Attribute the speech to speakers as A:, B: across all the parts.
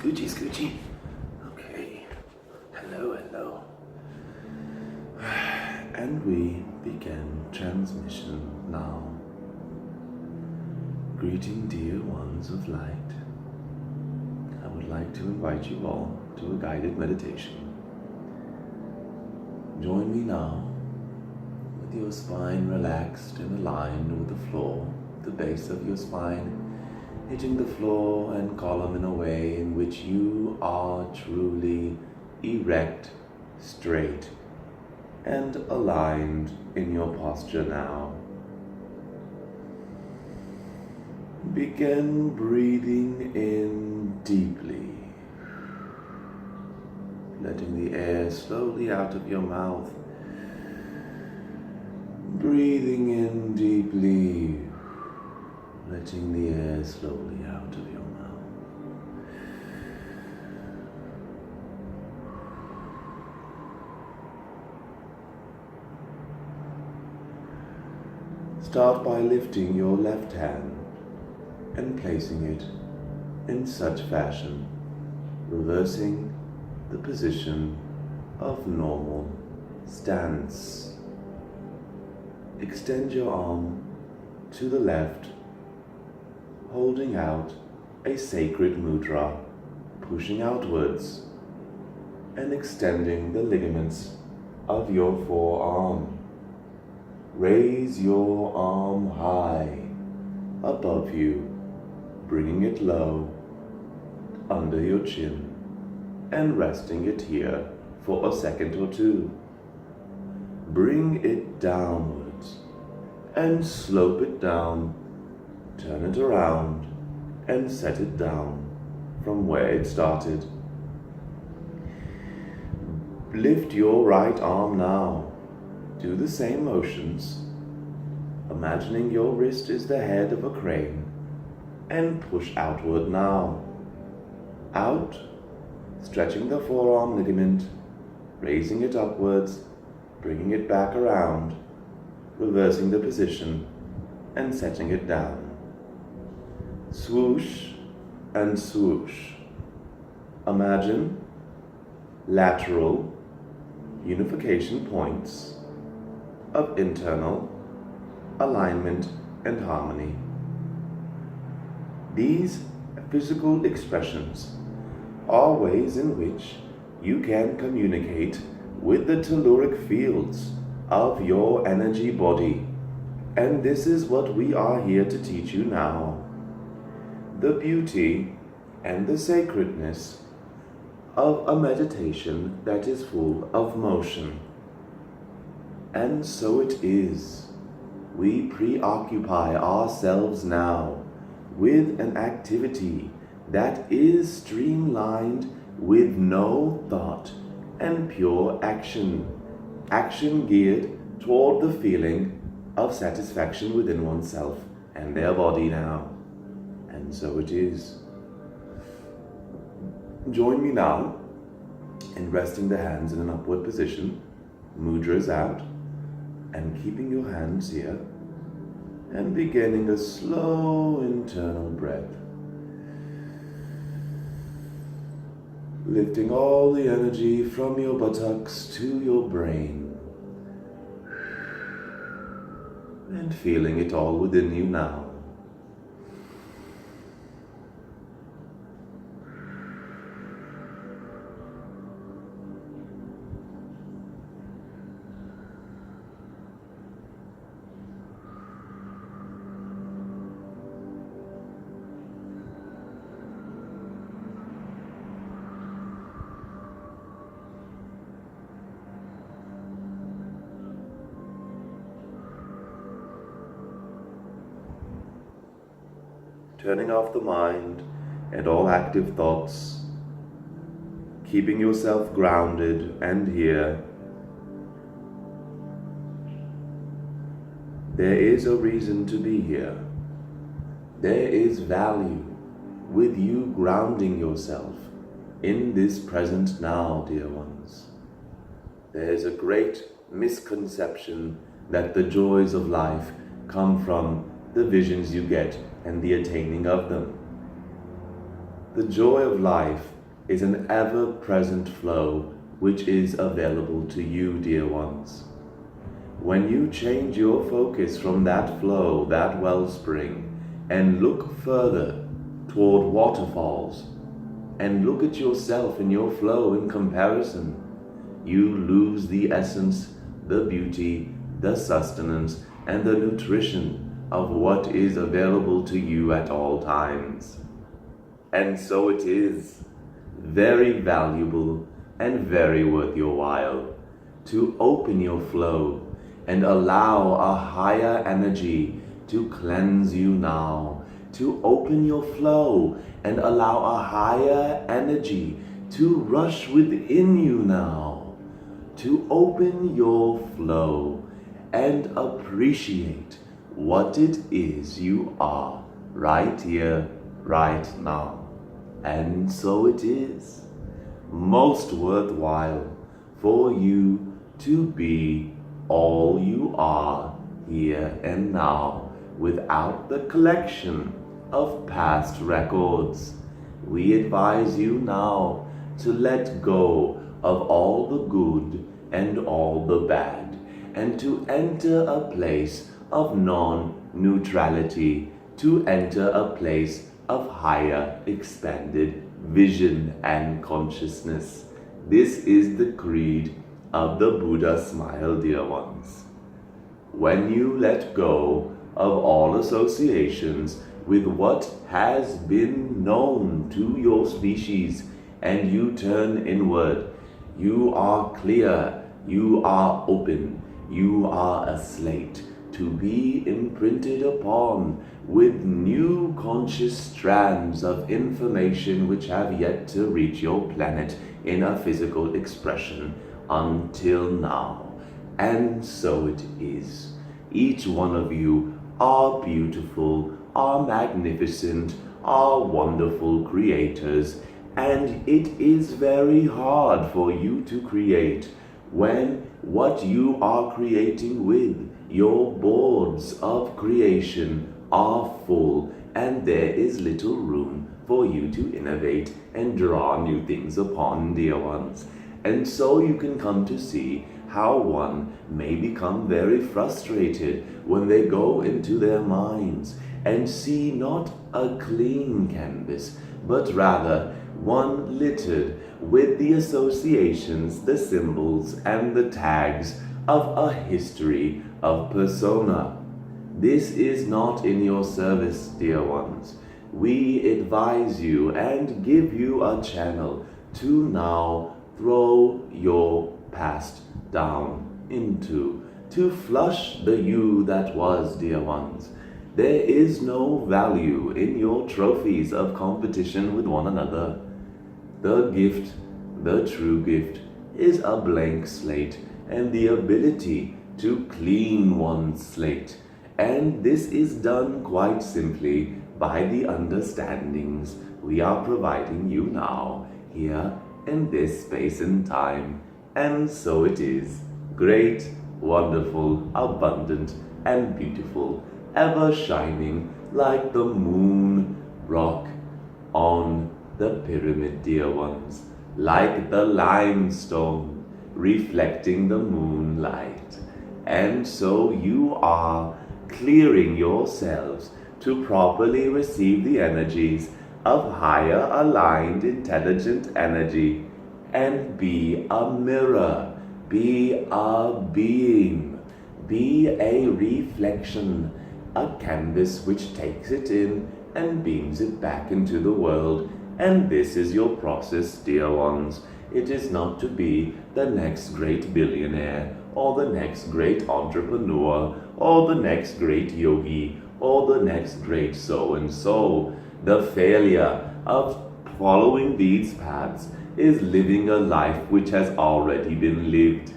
A: Scoochie, scoochie. Okay. Hello, hello. And we begin transmission now. Greeting dear ones of light. I would like to invite you all to a guided meditation. Join me now with your spine relaxed and aligned with the floor, the base of your spine hitting the floor and column in a way in which you are truly erect, straight, and aligned in your posture now. Begin breathing in deeply, letting the air slowly out of your mouth. Breathing in deeply, letting the air slowly out of your mouth. Start by lifting your left hand and placing it in such fashion, reversing the position of normal stance. Extend your arm to the left, holding out a sacred mudra, pushing outwards and extending the ligaments of your forearm. Raise your arm high above you, bringing it low under your chin and resting it here for a second or two. Bring it downwards and slope it down. Turn it around and set it down from where it started. Lift your right arm now. Do the same motions, imagining your wrist is the head of a crane, and push outward now. Out, stretching the forearm ligament, raising it upwards, bringing it back around, reversing the position, and setting it down. Swoosh and swoosh. Imagine lateral unification points of internal alignment and harmony. These physical expressions are ways in which you can communicate with the telluric fields of your energy body, and this is what we are here to teach you now. The beauty and the sacredness of a meditation that is full of motion. And so it is. We preoccupy ourselves now with an activity that is streamlined with no thought and pure action. Action geared toward the feeling of satisfaction within oneself and their body now. And so it is. Join me now in resting the hands in an upward position, mudras out, and keeping your hands here, and beginning a slow internal breath. Lifting all the energy from your buttocks to your brain, and feeling it all within you now. Turning off the mind and all active thoughts, keeping yourself grounded and here. There is a reason to be here. There is value with you grounding yourself in this present now, dear ones. There is a great misconception that the joys of life come from the visions you get and the attaining of them. The joy of life is an ever-present flow which is available to you, dear ones. When you change your focus from that flow, that wellspring, and look further toward waterfalls, and look at yourself in your flow in comparison, you lose the essence, the beauty, the sustenance, and the nutrition of what is available to you at all times. And so it is very valuable and very worth your while to open your flow and allow a higher energy to cleanse you now, to open your flow and allow a higher energy to rush within you now, to open your flow and appreciate what it is you are right here, right now. And so it is most worthwhile for you to be all you are here and now without the collection of past records. We advise you now to let go of all the good and all the bad, and to enter a place of non-neutrality, to enter a place of higher expanded vision and consciousness. This is the creed of the Buddha smile, dear ones. When you let go of all associations with what has been known to your species and you turn inward, you are clear, you are open, you are a slate to be imprinted upon with new conscious strands of information which have yet to reach your planet in a physical expression until now. And so it is. Each one of you are beautiful, are magnificent, are wonderful creators, and it is very hard for you to create when what you are creating with your boards of creation are full and there is little room for you to innovate and draw new things upon, dear ones. And so you can come to see how one may become very frustrated when they go into their minds and see not a clean canvas, but rather one littered with the associations, the symbols, and the tags of a history of persona. This is not in your service, dear ones. We advise you and give you a channel to now throw your past down into, to flush the you that was, dear ones. There is no value in your trophies of competition with one another. The gift, the true gift, is a blank slate and the ability to clean one's slate. And this is done quite simply by the understandings we are providing you now, here in this space and time. And so it is, great, wonderful, abundant, and beautiful, ever shining like the moon rock on the pyramid, dear ones, like the limestone reflecting the moonlight. And so you are clearing yourselves to properly receive the energies of higher aligned intelligent energy and be a mirror, be a being, be a reflection, a canvas which takes it in and beams it back into the world. And this is your process, dear ones. It is not to be the next great billionaire, or the next great entrepreneur, or the next great yogi, or the next great so-and-so. The failure of following these paths is living a life which has already been lived.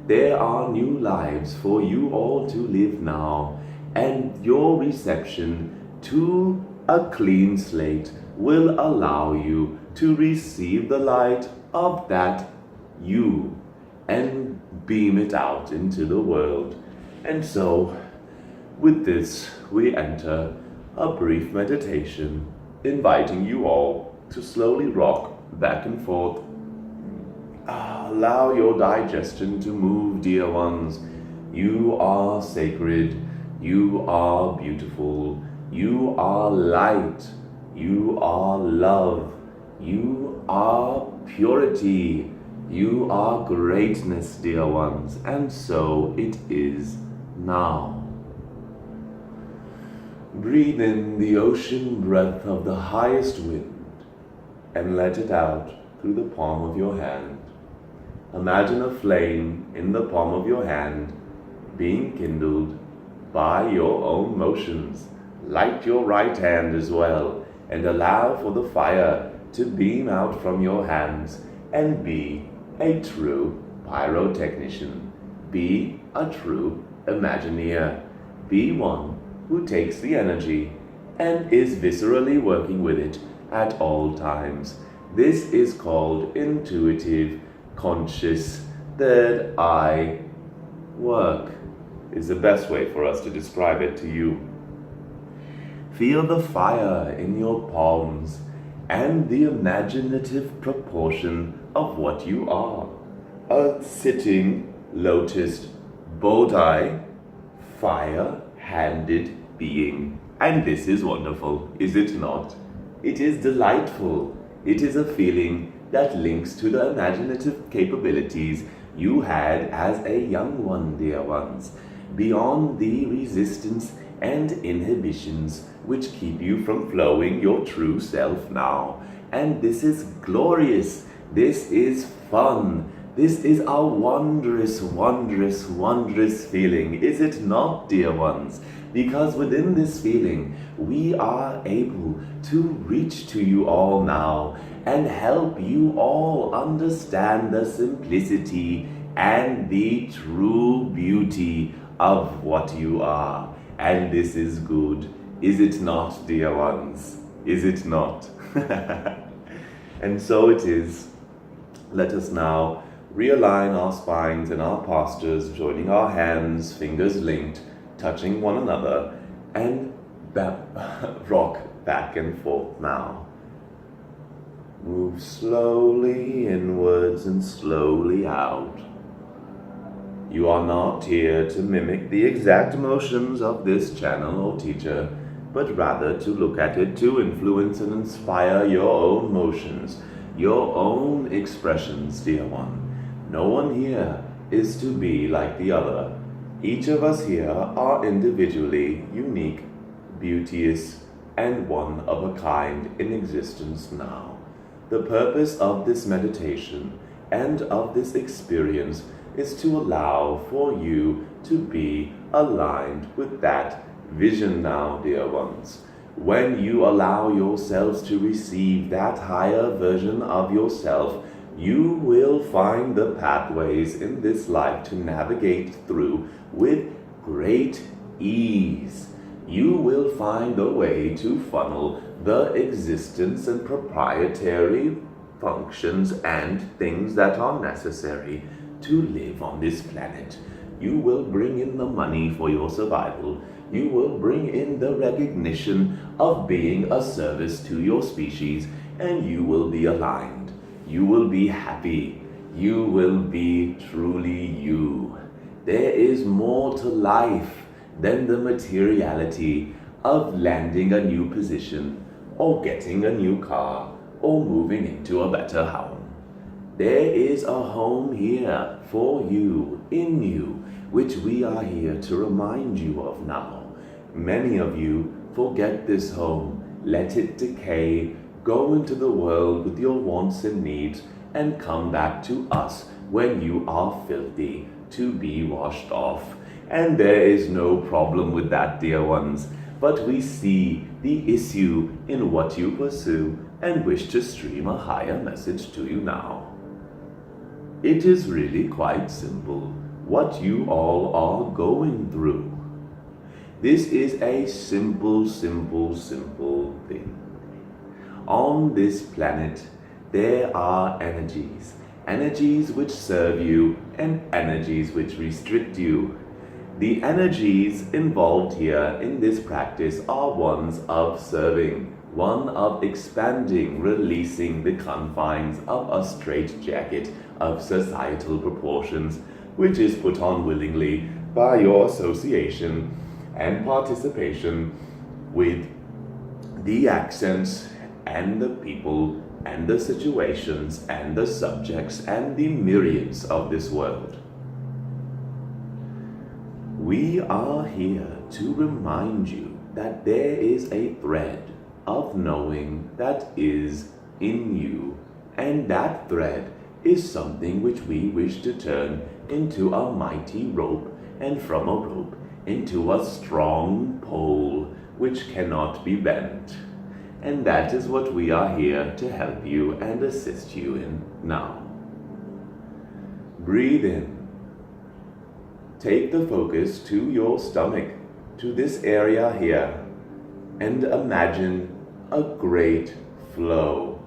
A: There are new lives for you all to live now, and your reception to a clean slate will allow you to receive the light of that you and beam it out into the world. And so, with this, we enter a brief meditation inviting you all to slowly rock back and forth. Allow your digestion to move, dear ones. You are sacred. You are beautiful. You are light. You are love. You are purity. You are greatness, dear ones. And so it is now. Breathe in the ocean breath of the highest wind and let it out through the palm of your hand. Imagine a flame in the palm of your hand being kindled by your own motions. Light your right hand as well and allow for the fire to beam out from your hands and be a true pyrotechnician. Be a true Imagineer. Be one who takes the energy and is viscerally working with it at all times. This is called intuitive, conscious, third eye work, is the best way for us to describe it to you. Feel the fire in your palms and the imaginative proportion of what you are. A sitting, lotused, bow-tie, fire-handed being. And this is wonderful, is it not? It is delightful. It is a feeling that links to the imaginative capabilities you had as a young one, dear ones, beyond the resistance and inhibitions which keep you from flowing your true self now. And this is glorious. This is fun. This is a wondrous, wondrous, wondrous feeling, is it not, dear ones? Because within this feeling, we are able to reach to you all now and help you all understand the simplicity and the true beauty of what you are. And this is good, is it not, dear ones? Is it not? And so it is. Let us now realign our spines and our postures, joining our hands, fingers linked, touching one another, and rock back and forth now. Move slowly inwards and slowly out. You are not here to mimic the exact motions of this channel or teacher, but rather to look at it to influence and inspire your own motions, your own expressions, dear one. No one here is to be like the other. Each of us here are individually unique, beauteous, and one of a kind in existence now. The purpose of this meditation and of this experience is to allow for you to be aligned with that vision now, dear ones. When you allow yourselves to receive that higher version of yourself, you will find the pathways in this life to navigate through with great ease. You will find a way to funnel the existence and proprietary functions and things that are necessary to live on this planet. You will bring in the money for your survival. You will bring in the recognition of being a service to your species, and you will be aligned. You will be happy. You will be truly you. There is more to life than the materiality of landing a new position, or getting a new car, or moving into a better home. There is a home here for you, in you, which we are here to remind you of now. Many of you forget this home, let it decay, go into the world with your wants and needs, and come back to us when you are filthy, to be washed off. And there is no problem with that, dear ones, but we see the issue in what you pursue and wish to stream a higher message to you now. It is really quite simple what you all are going through. This is a simple, simple, simple thing. On this planet, there are energies. Energies which serve you and energies which restrict you. The energies involved here in this practice are ones of serving, one of expanding, releasing the confines of a straitjacket of societal proportions, which is put on willingly by your association and participation with the accents and the people and the situations and the subjects and the myriads of this world. We are here to remind you that there is a thread of knowing that is in you, and that thread is something which we wish to turn into a mighty rope, and from a rope into a strong pole which cannot be bent. And that is what we are here to help you and assist you in now. Breathe in. Take the focus to your stomach, to this area here, and imagine a great flow.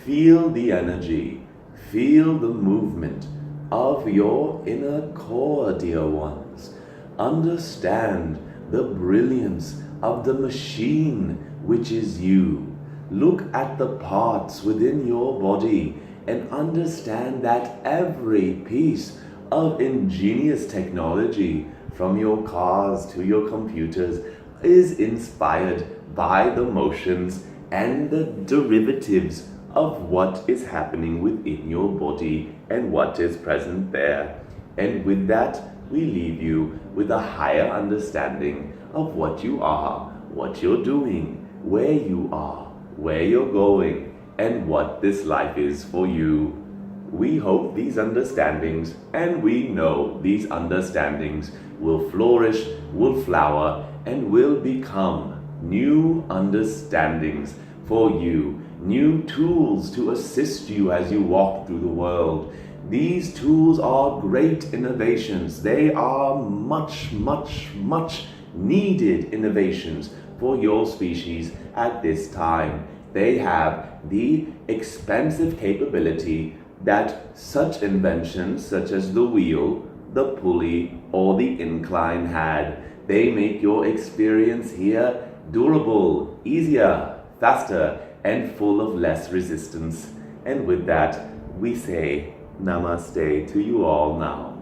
A: Feel the energy, feel the movement of your inner core, dear ones. Understand the brilliance of the machine which is you. Look at the parts within your body and understand that every piece of ingenious technology, from your cars to your computers, is inspired by the motions and the derivatives of what is happening within your body and what is present there. And with that, we leave you with a higher understanding of what you are, what you're doing, where you are, where you're going, and what this life is for you. We hope these understandings, and we know these understandings, will flourish, will flower, and will become new understandings for you, new tools to assist you as you walk through the world. These tools are great innovations. They are much, much, much needed innovations for your species at this time. They have the expansive capability that such inventions such as the wheel, the pulley, or the incline had. They make your experience here durable, easier, faster, and full of less resistance. And with that, we say Namaste to you all now.